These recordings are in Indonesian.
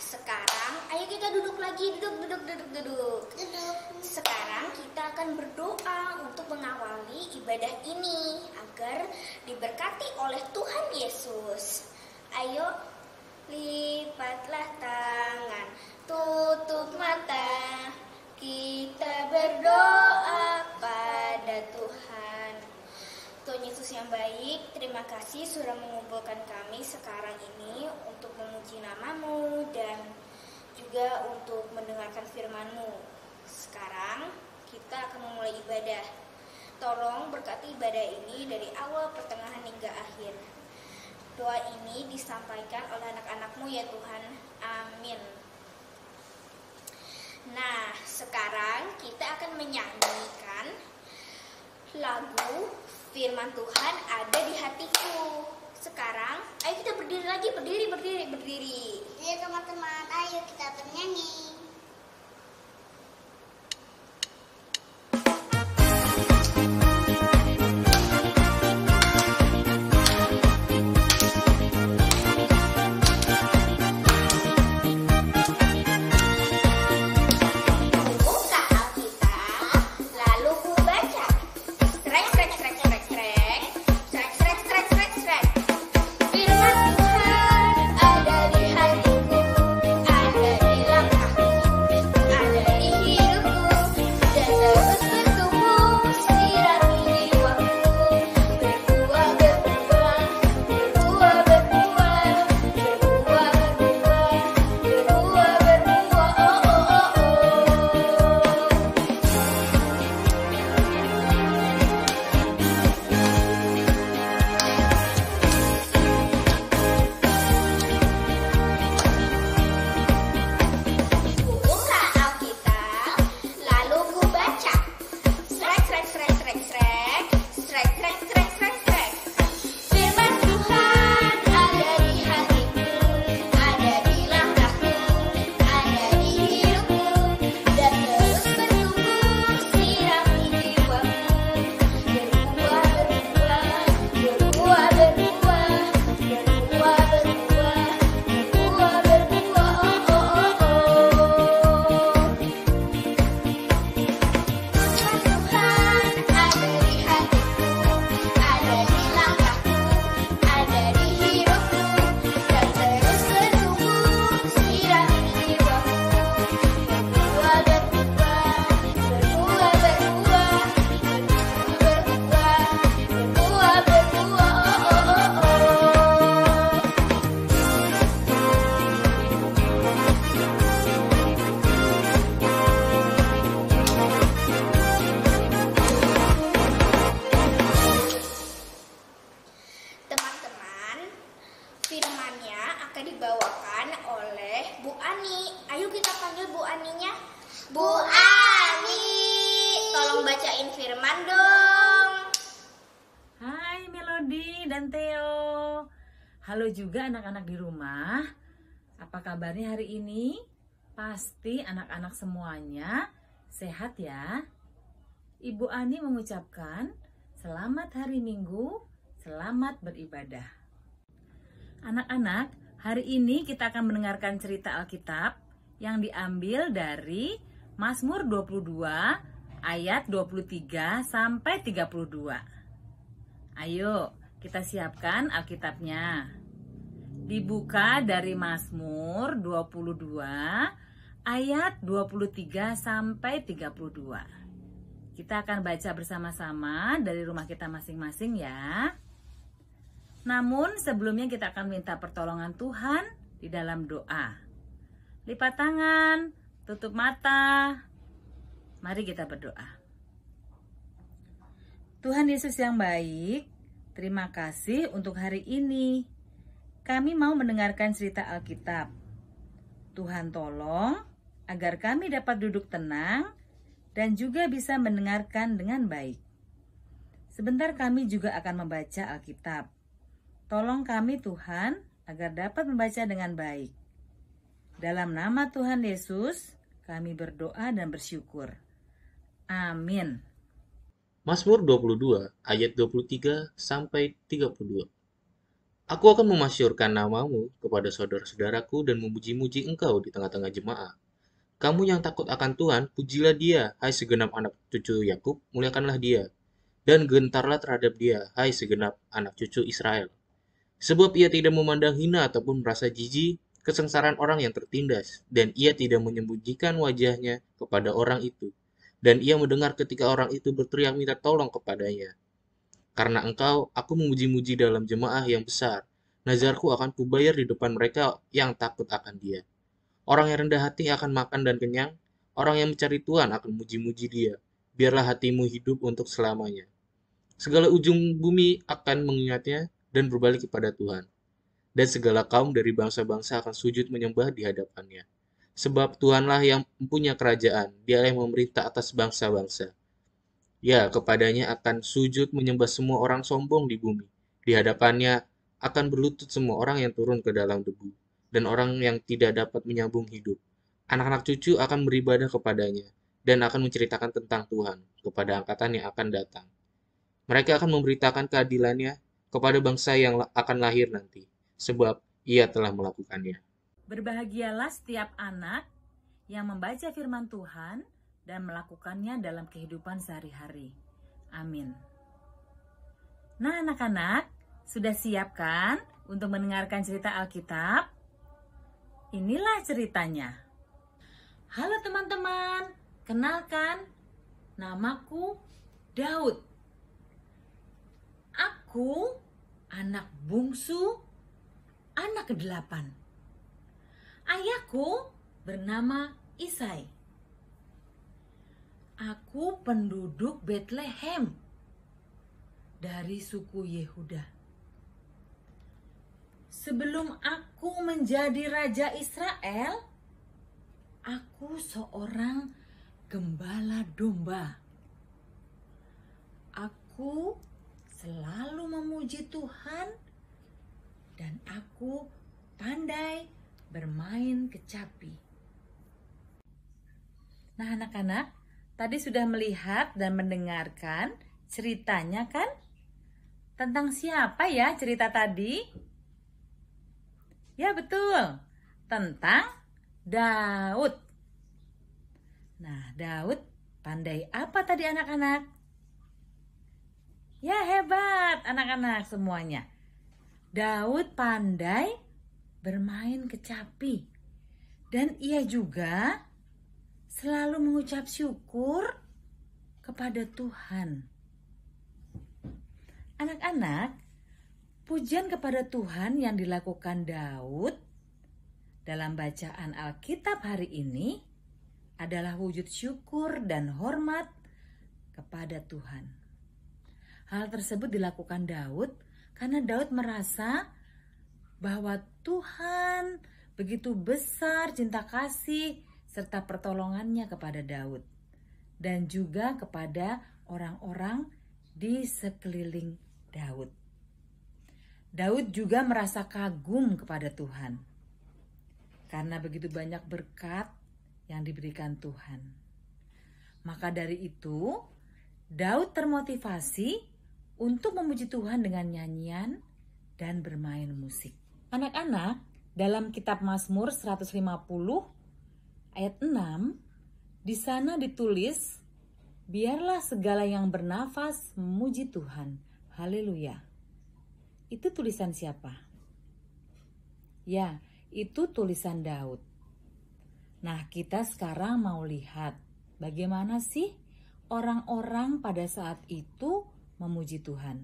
Sekarang ayo kita duduk lagi, duduk. Sekarang kita akan berdoa untuk mengawali ibadah ini agar diberkati oleh Tuhan Yesus. Ayo, lipatlah tangan, tutup mata, kita berdoa pada Tuhan. Tuhan Yesus yang baik, terima kasih sudah mengumpulkan kami sekarang ini untuk memuji nama-Mu dan juga untuk mendengarkan firman-Mu. Sekarang kita akan memulai ibadah. Tolong berkati ibadah ini dari awal, pertengahan hingga akhir. Doa ini disampaikan oleh anak-anak-Mu ya Tuhan. Amin. Nah, sekarang kita akan menyanyikan lagu Firman Tuhan Ada di Hatiku. Sekarang, ayo kita berdiri lagi, berdiri. Ayo teman-teman, ayo kita bernyanyi. Firman-Nya akan dibawakan oleh Bu Ani. Ayo kita panggil Bu Aninya. Bu Ani, tolong bacain firman dong. Hai Melody dan Theo. Halo juga anak-anak di rumah. Apa kabarnya hari ini? Pasti anak-anak semuanya sehat ya. Ibu Ani mengucapkan selamat hari Minggu, selamat beribadah. Anak-anak, hari ini kita akan mendengarkan cerita Alkitab yang diambil dari Mazmur 22 ayat 23 sampai 32. Ayo, kita siapkan Alkitabnya. Dibuka dari Mazmur 22 ayat 23 sampai 32. Kita akan baca bersama-sama dari rumah kita masing-masing ya. Namun sebelumnya kita akan minta pertolongan Tuhan di dalam doa. Lipat tangan, tutup mata. Mari kita berdoa. Tuhan Yesus yang baik, terima kasih untuk hari ini. Kami mau mendengarkan cerita Alkitab. Tuhan tolong agar kami dapat duduk tenang dan juga bisa mendengarkan dengan baik. Sebentar kami juga akan membaca Alkitab. Tolong kami Tuhan agar dapat membaca dengan baik. Dalam nama Tuhan Yesus, kami berdoa dan bersyukur. Amin. Mazmur 22 ayat 23 sampai 32. Aku akan memasyurkan namamu kepada saudara-saudaraku dan memuji-muji engkau di tengah-tengah jemaah. Kamu yang takut akan Tuhan, pujilah dia, hai segenap anak cucu Yakub, muliakanlah dia. Dan gentarlah terhadap dia, hai segenap anak cucu Israel. Sebab ia tidak memandang hina ataupun merasa jijik kesengsaraan orang yang tertindas, dan ia tidak menyembunyikan wajahnya kepada orang itu. Dan ia mendengar ketika orang itu berteriak minta tolong kepadanya. Karena engkau, aku memuji-muji dalam jemaah yang besar. Nazarku akan kubayar di depan mereka yang takut akan dia. Orang yang rendah hati akan makan dan kenyang. Orang yang mencari Tuhan akan muji-muji dia. Biarlah hatimu hidup untuk selamanya. Segala ujung bumi akan mengingatnya dan berbalik kepada Tuhan. Dan segala kaum dari bangsa-bangsa akan sujud menyembah di hadapannya. Sebab Tuhanlah yang mempunyai kerajaan, dialah yang memerintah atas bangsa-bangsa. Ya, kepadanya akan sujud menyembah semua orang sombong di bumi. Di hadapannya akan berlutut semua orang yang turun ke dalam debu, dan orang yang tidak dapat menyambung hidup. Anak-anak cucu akan beribadah kepadanya, dan akan menceritakan tentang Tuhan kepada angkatan yang akan datang. Mereka akan memberitakan keadilannya kepada bangsa yang akan lahir nanti, sebab ia telah melakukannya. Berbahagialah setiap anak yang membaca firman Tuhan dan melakukannya dalam kehidupan sehari-hari. Amin. Nah, anak-anak, sudah siap kan untuk mendengarkan cerita Alkitab? Inilah ceritanya. Halo teman-teman, kenalkan, namaku Daud. Aku anak bungsu, anak ke-8. Ayahku bernama Isai. Aku penduduk Bethlehem dari suku Yehuda. Sebelum aku menjadi raja Israel, aku seorang gembala domba. Aku selalu memuji Tuhan dan aku pandai bermain kecapi. Nah, anak-anak, tadi sudah melihat dan mendengarkan ceritanya kan? Tentang siapa ya cerita tadi? Ya betul, tentang Daud. Nah, Daud pandai apa tadi anak-anak? Ya hebat anak-anak semuanya. Daud pandai bermain kecapi. Dan ia juga selalu mengucap syukur kepada Tuhan. Anak-anak, pujian kepada Tuhan yang dilakukan Daud dalam bacaan Alkitab hari ini adalah wujud syukur dan hormat kepada Tuhan. Hal tersebut dilakukan Daud karena Daud merasa bahwa Tuhan begitu besar cinta kasih serta pertolongannya kepada Daud dan juga kepada orang-orang di sekeliling Daud. Daud juga merasa kagum kepada Tuhan karena begitu banyak berkat yang diberikan Tuhan. Maka dari itu, Daud termotivasi untuk memuji Tuhan dengan nyanyian dan bermain musik. Anak-anak, dalam kitab Mazmur 150 ayat 6, di sana ditulis, biarlah segala yang bernafas memuji Tuhan. Haleluya. Itu tulisan siapa? Ya, itu tulisan Daud. Nah, kita sekarang mau lihat bagaimana sih orang-orang pada saat itu memuji Tuhan.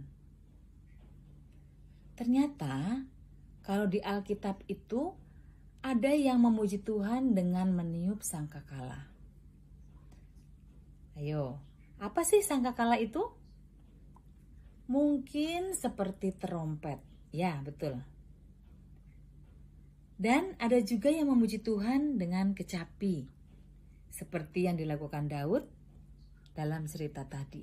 Ternyata kalau di Alkitab itu ada yang memuji Tuhan dengan meniup sangkakala. Ayo, apa sih sangkakala itu? Mungkin seperti terompet. Ya, betul. Dan ada juga yang memuji Tuhan dengan kecapi. Seperti yang dilakukan Daud dalam cerita tadi.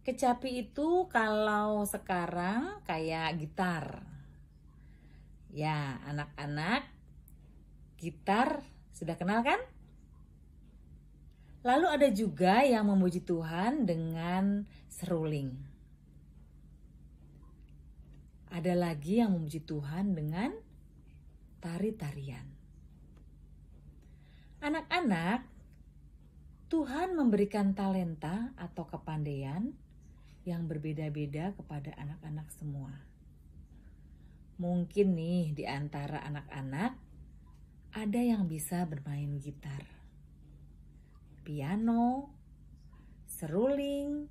Kecapi itu kalau sekarang kayak gitar. Ya, anak-anak, gitar sudah kenal kan? Lalu ada juga yang memuji Tuhan dengan seruling. Ada lagi yang memuji Tuhan dengan tari-tarian. Anak-anak, Tuhan memberikan talenta atau kepandaian yang berbeda-beda kepada anak-anak semua. Mungkin nih di antara anak-anak ada yang bisa bermain gitar, piano, seruling,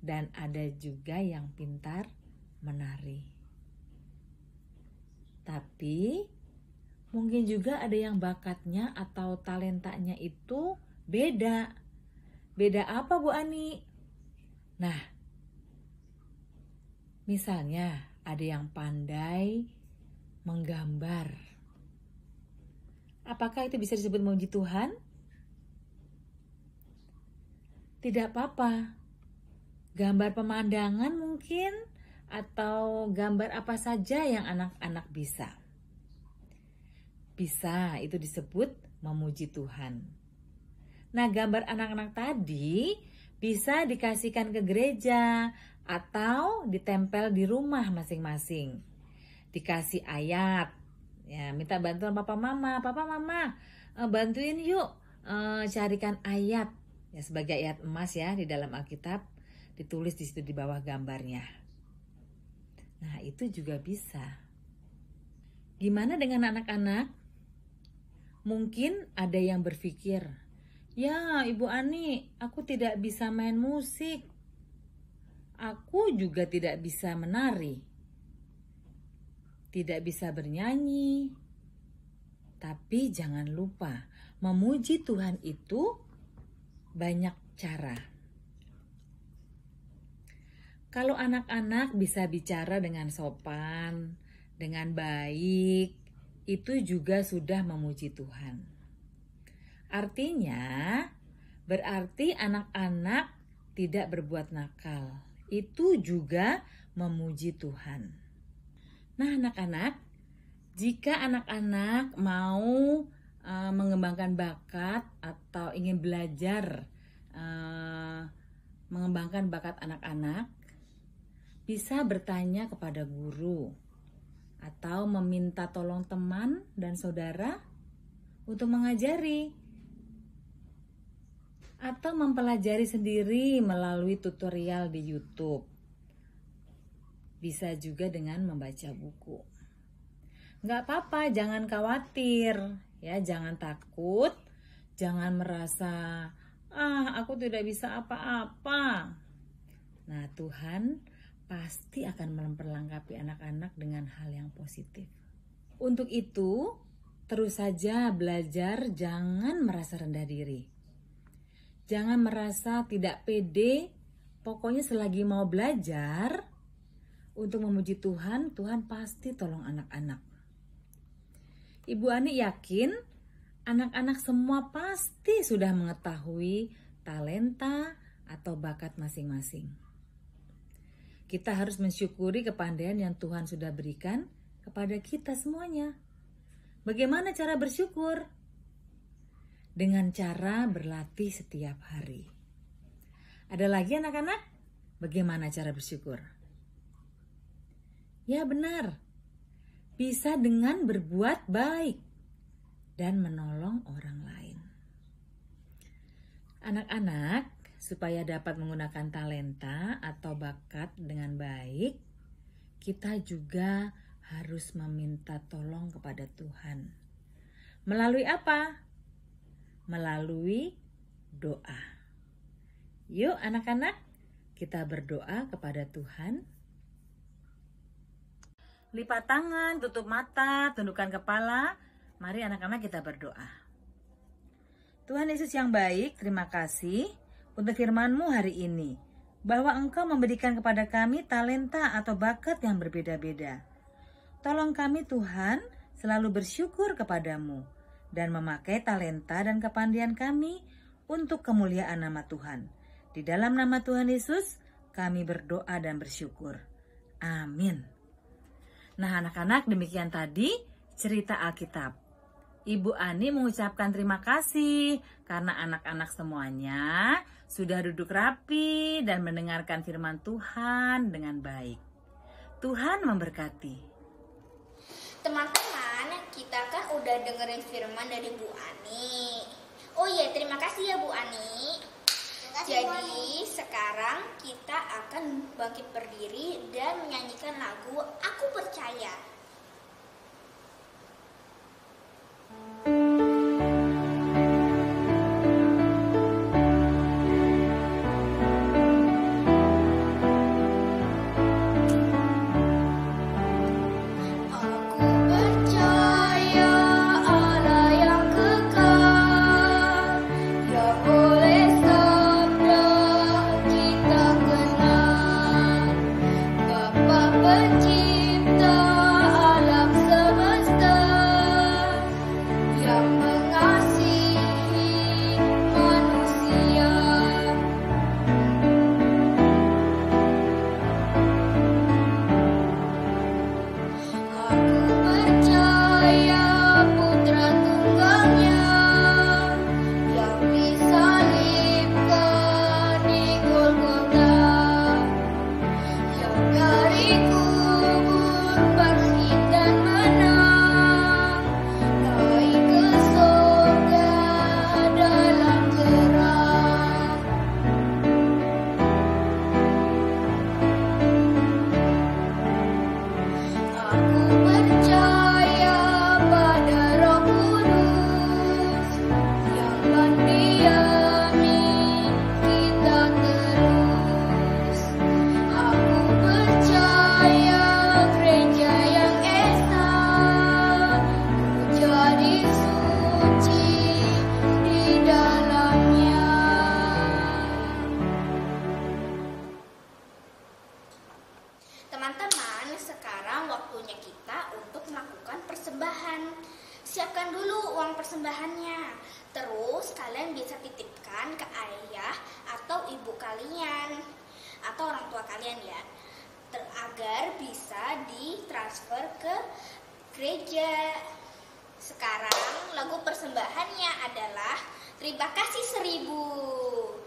dan ada juga yang pintar menari. Tapi mungkin juga ada yang bakatnya atau talentanya itu beda. Beda apa Bu Ani? Nah, misalnya ada yang pandai menggambar. Apakah itu bisa disebut memuji Tuhan? Tidak apa-apa. Gambar pemandangan mungkin, atau gambar apa saja yang anak-anak bisa. Bisa itu disebut memuji Tuhan. Nah, gambar anak-anak tadi bisa dikasihkan ke gereja atau ditempel di rumah masing-masing. Dikasih ayat, ya minta bantuan papa mama, bantuin yuk carikan ayat, ya sebagai ayat emas ya di dalam Alkitab, ditulis di situ di bawah gambarnya. Nah, itu juga bisa. Gimana dengan anak-anak? Mungkin ada yang berpikir, ya Ibu Ani, aku tidak bisa main musik. Aku juga tidak bisa menari. Tidak bisa bernyanyi. Tapi jangan lupa, memuji Tuhan itu banyak cara. Kalau anak-anak bisa bicara dengan sopan, dengan baik, itu juga sudah memuji Tuhan. Artinya, berarti anak-anak tidak berbuat nakal. Itu juga memuji Tuhan. Nah, anak-anak, jika anak-anak mau mengembangkan bakat atau ingin belajar mengembangkan bakat anak-anak, bisa bertanya kepada guru atau meminta tolong teman dan saudara untuk mengajari, atau mempelajari sendiri melalui tutorial di YouTube. Bisa juga dengan membaca buku. Nggak apa-apa, jangan khawatir, ya, jangan takut, jangan merasa aku tidak bisa apa-apa. Nah, Tuhan pasti akan memperlengkapi anak-anak dengan hal yang positif. Untuk itu, terus saja belajar, jangan merasa rendah diri. Jangan merasa tidak pede, pokoknya selagi mau belajar untuk memuji Tuhan, Tuhan pasti tolong anak-anak. Ibu Ani yakin anak-anak semua pasti sudah mengetahui talenta atau bakat masing-masing. Kita harus mensyukuri kepandaian yang Tuhan sudah berikan kepada kita semuanya. Bagaimana cara bersyukur? Dengan cara berlatih setiap hari. Ada lagi anak-anak? Bagaimana cara bersyukur? Ya benar, bisa dengan berbuat baik dan menolong orang lain. Anak-anak, supaya dapat menggunakan talenta atau bakat dengan baik, kita juga harus meminta tolong kepada Tuhan. Melalui apa? Melalui doa. Yuk anak-anak, kita berdoa kepada Tuhan. Lipat tangan, tutup mata, tundukkan kepala. Mari anak-anak kita berdoa. Tuhan Yesus yang baik, terima kasih untuk firman-Mu hari ini, bahwa Engkau memberikan kepada kami talenta atau bakat yang berbeda-beda. Tolong kami Tuhan selalu bersyukur kepadamu dan memakai talenta dan kepandaian kami untuk kemuliaan nama Tuhan. Di dalam nama Tuhan Yesus, kami berdoa dan bersyukur. Amin. Nah anak-anak, demikian tadi cerita Alkitab. Ibu Ani mengucapkan terima kasih karena anak-anak semuanya sudah duduk rapi dan mendengarkan firman Tuhan dengan baik. Tuhan memberkati. Teman-teman, kita kan udah dengerin firman dari Bu Ani. Oh iya, terima kasih ya Bu Ani. Jadi sekarang kita akan bangkit berdiri dan menyanyikan lagu Aku Percaya. Teman-teman, sekarang waktunya kita untuk melakukan persembahan. Siapkan dulu uang persembahannya. Terus kalian bisa titipkan ke ayah atau ibu kalian atau orang tua kalian ya, agar bisa ditransfer ke gereja. Sekarang lagu persembahannya adalah Terima Kasih 1000.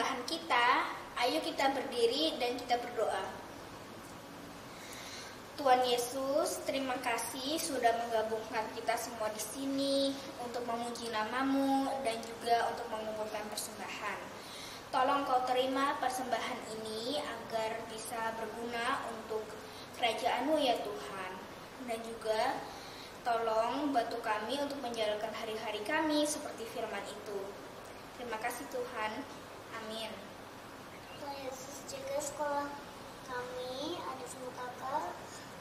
persembahan kita, ayo kita berdiri dan kita berdoa. Tuhan Yesus, terima kasih sudah menggabungkan kita semua di sini untuk memuji nama-Mu dan juga untuk mengumpulkan persembahan. Tolong Kau terima persembahan ini agar bisa berguna untuk kerajaan-Mu ya Tuhan. Dan juga tolong bantu kami untuk menjalankan hari-hari kami seperti firman itu. Terima kasih Tuhan. Amin. Tuhan Yesus, jaga sekolah kami, adik semua kakak,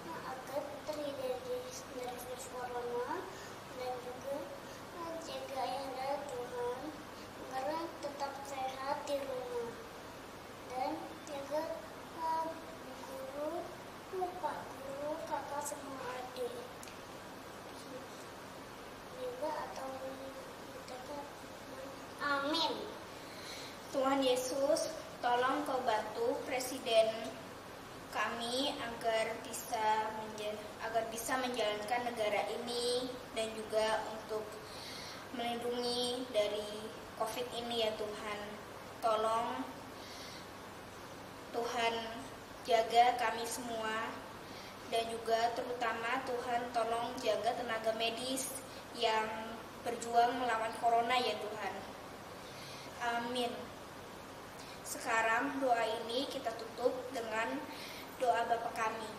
agar terhindar dari virus corona, dan juga jaga ayahanda Tuhan agar tetap sehat di rumah, dan jaga guru, pak guru, kakak semua adik juga atau menjaga. Amin. Tuhan Yesus, tolong Kau bantu Presiden kami agar bisa menjalankan negara ini dan juga untuk melindungi dari COVID ini ya Tuhan. Tolong Tuhan jaga kami semua dan juga terutama Tuhan tolong jaga tenaga medis yang berjuang melawan corona ya Tuhan. Amin. Sekarang doa ini kita tutup dengan doa Bapa kami.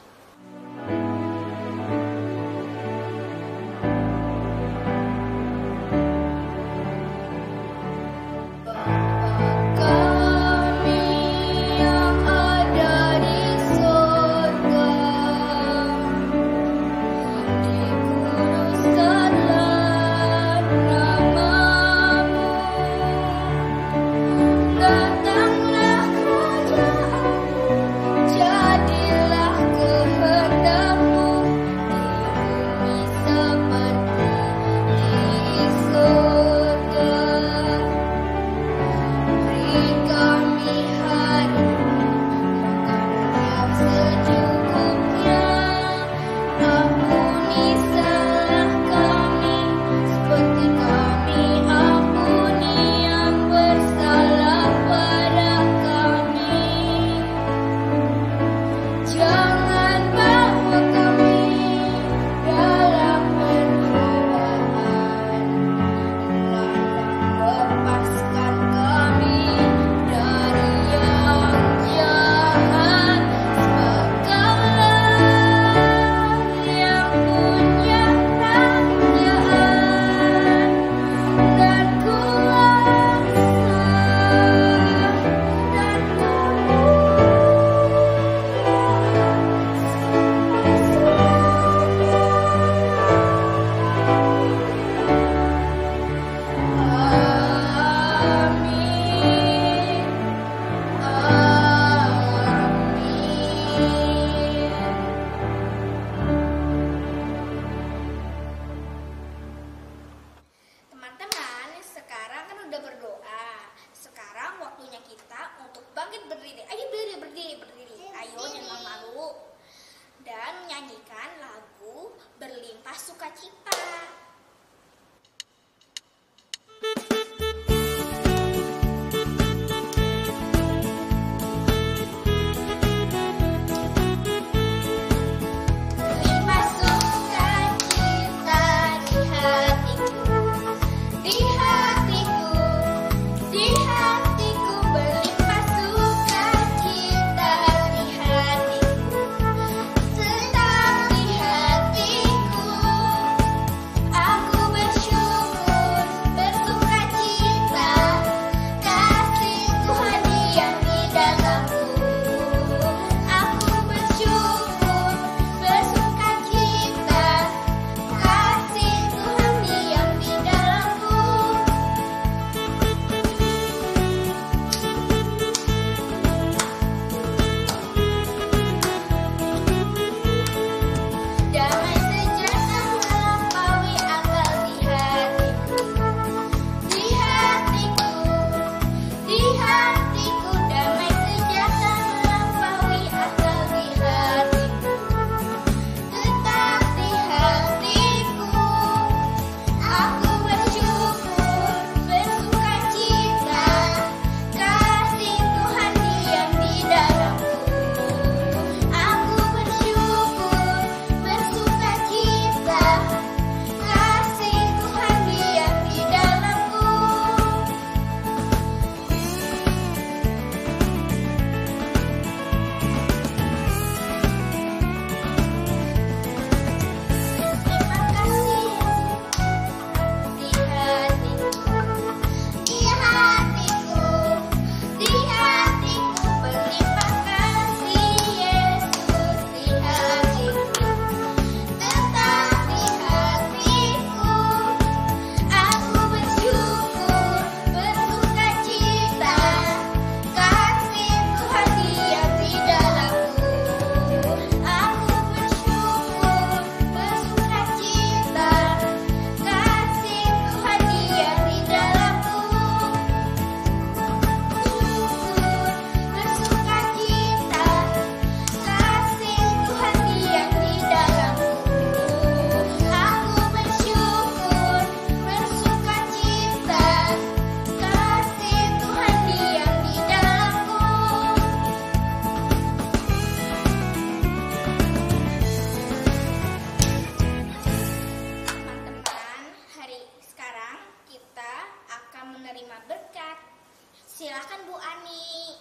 Tuhan Bu Ani.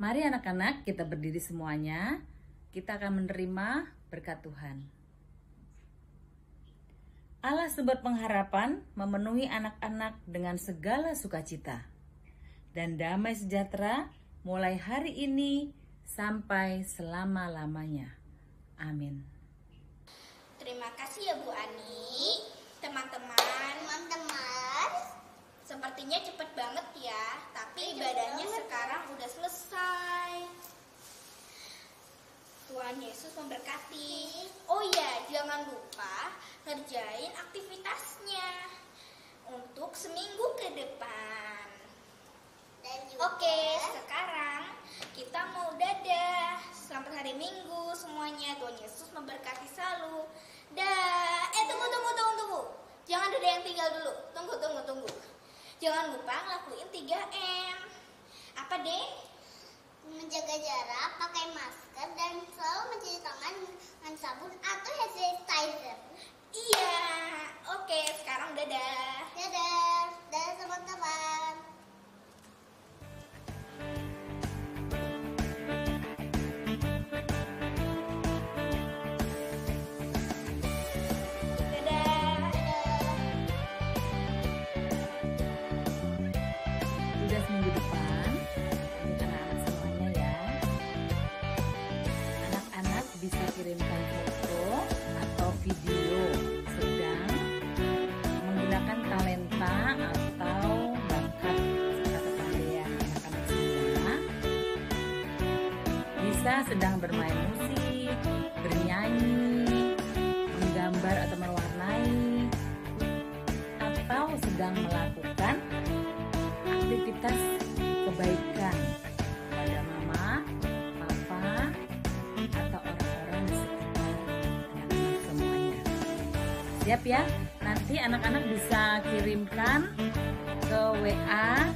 Mari anak-anak kita berdiri semuanya. Kita akan menerima berkat Tuhan. Allah sumber pengharapan memenuhi anak-anak dengan segala sukacita dan damai sejahtera mulai hari ini sampai selama-lamanya. Amin. Terima kasih ya Bu Ani. Teman-teman, sepertinya cepet banget ya, tapi ibadahnya sekarang udah selesai. Tuhan Yesus memberkati. Oh iya, jangan lupa ngerjain aktivitasnya untuk seminggu ke depan. Oke, sekarang kita mau dadah. Selamat hari Minggu semuanya. Tuhan Yesus memberkati selalu. Dah. Tunggu. Jangan dadah yang tinggal dulu. Tunggu. Jangan lupa ngelakuin 3M. Apa deh? Menjaga jarak, pakai masker, dan selalu mencuci tangan dengan sabun atau hand sanitizer. Iya. Oke, sekarang dadah. Dadah teman-teman. Dadah. Sudah seminggu depan untuk anak-anak semuanya ya. Anak-anak bisa kirimkan foto atau video sedang menggunakan talenta atau bakat serta kepandaian anak-anak semua. Bisa sedang bermain musik, bernyanyi, menggambar atau mewarnai, atau sedang melakukan aktivitas kebaikan pada mama, papa, atau orang-orang di sekitar anak-anak semuanya. Siap ya? Nanti anak-anak bisa kirimkan ke WA